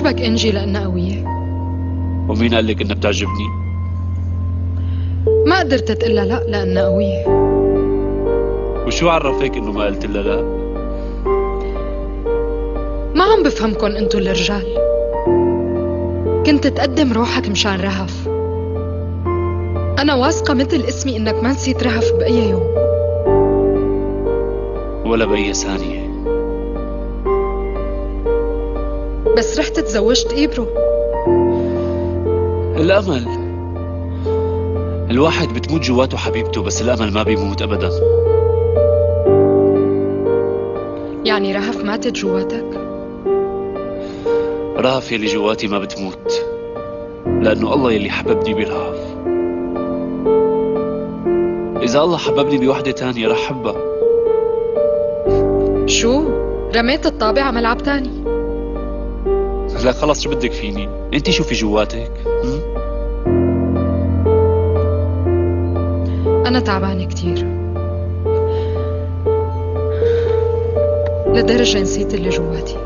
بتعجبك إنجي لأنها قوية. ومين قال لك انها بتعجبني؟ ما قدرت تقلها لا لأنها قوية. وشو عرفك انه ما قلت لها لا؟ ما عم بفهمكن انتو الرجال. كنت تقدم روحك مشان رهف. أنا واثقة مثل اسمي إنك ما نسيت رهف بأي يوم. ولا بأي ثانية. بس رحت تزوجت إبرو. الأمل. الواحد بتموت جواته حبيبته، بس الأمل ما بيموت أبدا. يعني رهف ماتت جواتك؟ رهف يلي جواتي ما بتموت، لأنه الله يلي حببني برهف. إذا الله حببني بوحدة تانية رح حبها. شو؟ رميت الطابع على ملعب تاني؟ لا خلص، شو بدك فيني؟ انتي شو في جواتك؟ أنا تعبانة كتير لدرجة نسيت اللي جواتي.